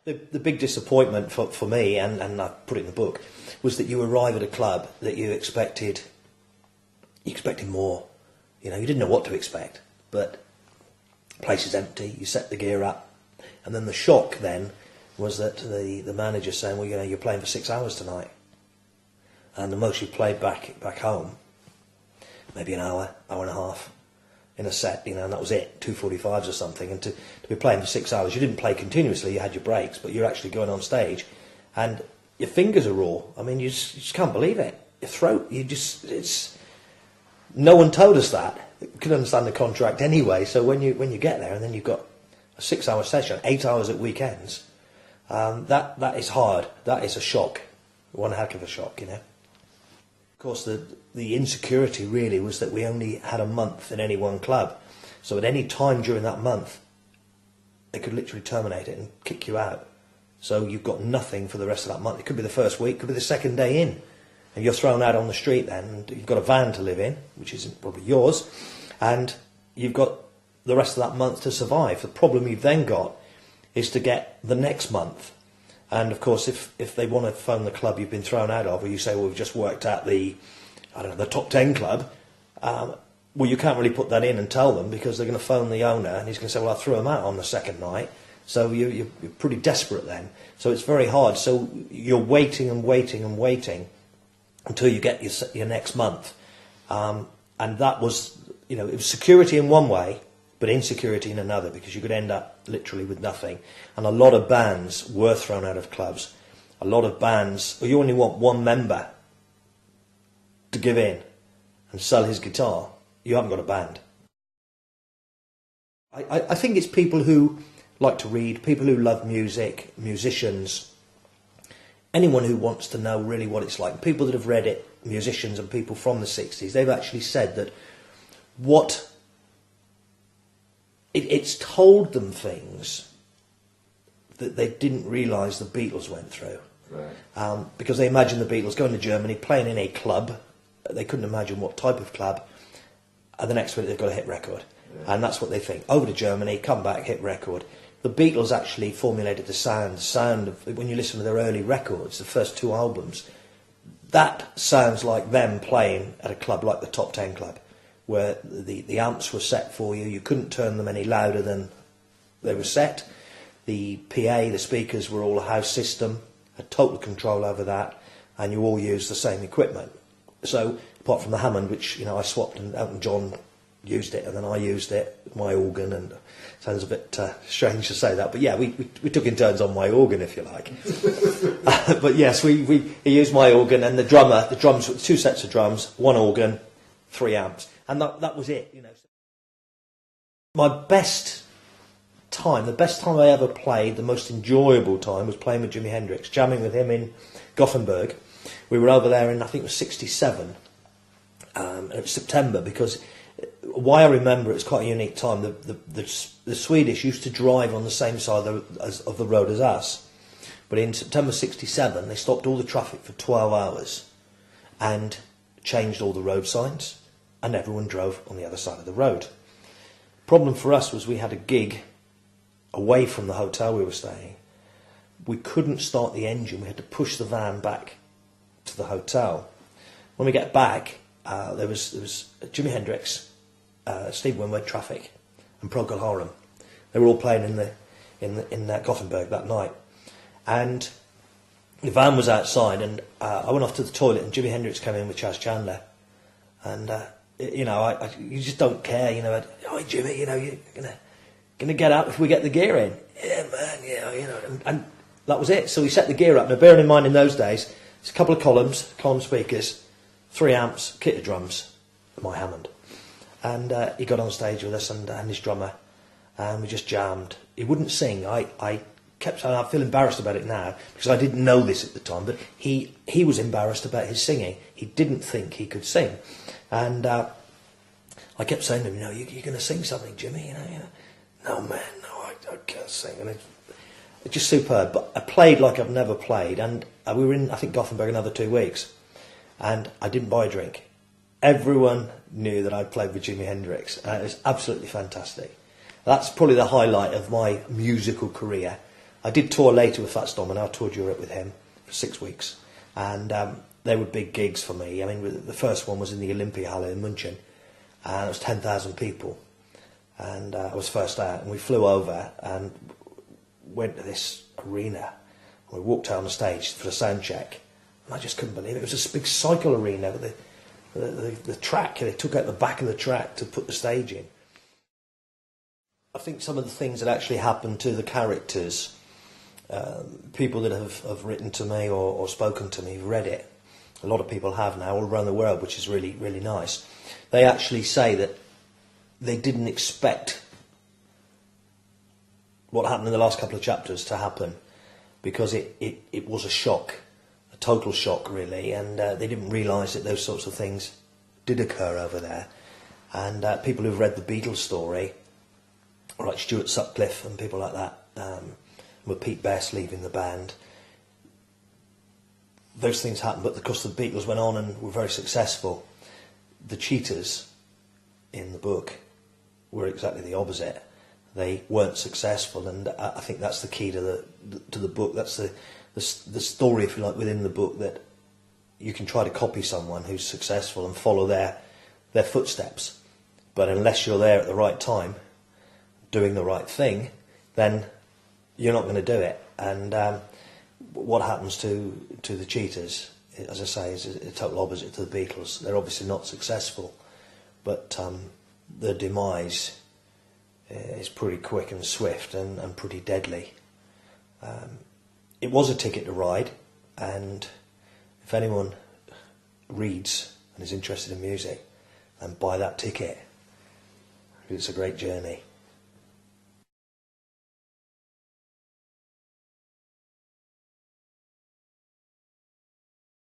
The big disappointment for me, and I put it in the book, was that you arrive at a club that you expected more. You know, you didn't know what to expect, but the place is empty, you set the gear up, and then the shock then was that the manager saying, well, you know, you're playing for 6 hours tonight. And the most you played back home, maybe an hour and a half in a set, you know, and that was it, 2:45s or something. And to be playing for 6 hours, you didn't play continuously, you had your breaks, but you're actually going on stage, and your fingers are raw. I mean, you just can't believe it. Your throat, no one told us that. You could understand the contract anyway, so when you get there and then you've got a 6 hour session, 8 hours at weekends, that is hard. That is a shock. One heck of a shock, you know. Of course, the insecurity really was that we only had a month in any one club. So at any time during that month, they could literally terminate it and kick you out. So you've got nothing for the rest of that month. It could be the first week, could be the second day in. And you're thrown out on the street then. And you've got a van to live in, which isn't probably yours. And you've got the rest of that month to survive. The problem you've then got is to get the next month. And of course, if they want to phone the club you've been thrown out of, or you say, well, we've just worked at the top 10 club, well, you can't really put that in and tell them, because they're going to phone the owner and he's going to say, well, I threw him out on the second night. So you're pretty desperate then. So it's very hard. So you're waiting and waiting and waiting until you get your next month. And that was, you know, it was security in one way, but insecurity in another, because you could end up literally with nothing. And a lot of bands were thrown out of clubs. A lot of bands, well, you only want one member to give in and sell his guitar. You haven't got a band. I think it's people who like to read, people who love music, musicians, anyone who wants to know really what it's like. People that have read it, musicians and people from the 60s, they've actually said that it's told them things that they didn't realise the Beatles went through. Right. Because they imagined the Beatles going to Germany, playing in a club. They couldn't imagine what type of club. And the next minute they've got a hit record. Yeah. And that's what they think. Over to Germany, come back, hit record. The Beatles actually formulated the sound of, when you listen to their early records, the first 2 albums, that sounds like them playing at a club like the Top 10 Club, where the amps were set for you. You couldn't turn them any louder than they were set. The PA, the speakers were all a house system, had total control over that, and you all used the same equipment. So, apart from the Hammond, which, you know, I swapped, and Elton John used it, and then I used it, my organ, and it sounds a bit strange to say that, but yeah, we took in turns on my organ, if you like. But yes, he used my organ, and the drums, 2 sets of drums, 1 organ, 3 amps, and that was it, you know. My best time, the best time I ever played, the most enjoyable time, was playing with Jimi Hendrix, jamming with him in Gothenburg. We were over there in, I think it was 67, and it was September, because why I remember it's quite a unique time. The Swedish used to drive on the same side of the road as us, but in September 67 they stopped all the traffic for 12 hours and changed all the road signs, and everyone drove on the other side of the road. Problem for us was we had a gig away from the hotel we were staying. We couldn't start the engine. We had to push the van back to the hotel. When we get back, there was Jimi Hendrix, Steve Winwood, Traffic, and Procol Harum. They were all playing in Gothenburg that night, and the van was outside. And I went off to the toilet, and Jimi Hendrix came in with Chas Chandler, and you know, you just don't care, you know. Oh, Jimmy, you know, you're gonna get out if we get the gear in. Yeah, man, yeah, you know, and that was it. So we set the gear up. Now, bearing in mind in those days, it's a couple of column speakers, 3 amps, kit of drums, my Hammond. And he got on stage with us and his drummer, and we just jammed. He wouldn't sing. I kept saying, I feel embarrassed about it now, because I didn't know this at the time, but he was embarrassed about his singing. He didn't think he could sing. And I kept saying to him, you know, you're going to sing something, Jimmy, you know. No, man, no, I can't sing. And it's just superb. But I played like I've never played, and we were in, I think, Gothenburg another 2 weeks, and I didn't buy a drink. Everyone knew that I'd played with Jimi Hendrix, and it was absolutely fantastic. That's probably the highlight of my musical career. I did tour later with Fats Domino. I toured Europe with him for 6 weeks, and they were big gigs for me. I mean, the first one was in the Olympiahalle in München, and it was 10,000 people, and I was first out, and we flew over and went to this arena. We walked out on the stage for the sound check, and I just couldn't believe it. It was a big cycle arena with the track. They took out the back of the track to put the stage in. I think some of the things that actually happened to the characters, people that have written to me or spoken to me, have read it. A lot of people have now all around the world, which is really, really nice. They actually say that they didn't expect what happened in the last couple of chapters to happen, because it was a shock, a total shock really, and they didn't realise that those sorts of things did occur over there. And people who've read the Beatles story, like Stuart Sutcliffe and people like that, with Pete Best leaving the band, those things happened, but of course the Beatles went on and were very successful. The Cheetahs in the book were exactly the opposite. They weren't successful, and I think that's the key to the book. That's the story, if you like, within the book, that you can try to copy someone who's successful and follow their footsteps, but unless you're there at the right time, doing the right thing, then you're not going to do it. And what happens to the Cheetahs, as I say, is a total opposite to the Beatles. They're obviously not successful, but their demise is pretty quick and swift and pretty deadly. It was a ticket to ride, and if anyone reads and is interested in music, then buy that ticket. It's a great journey.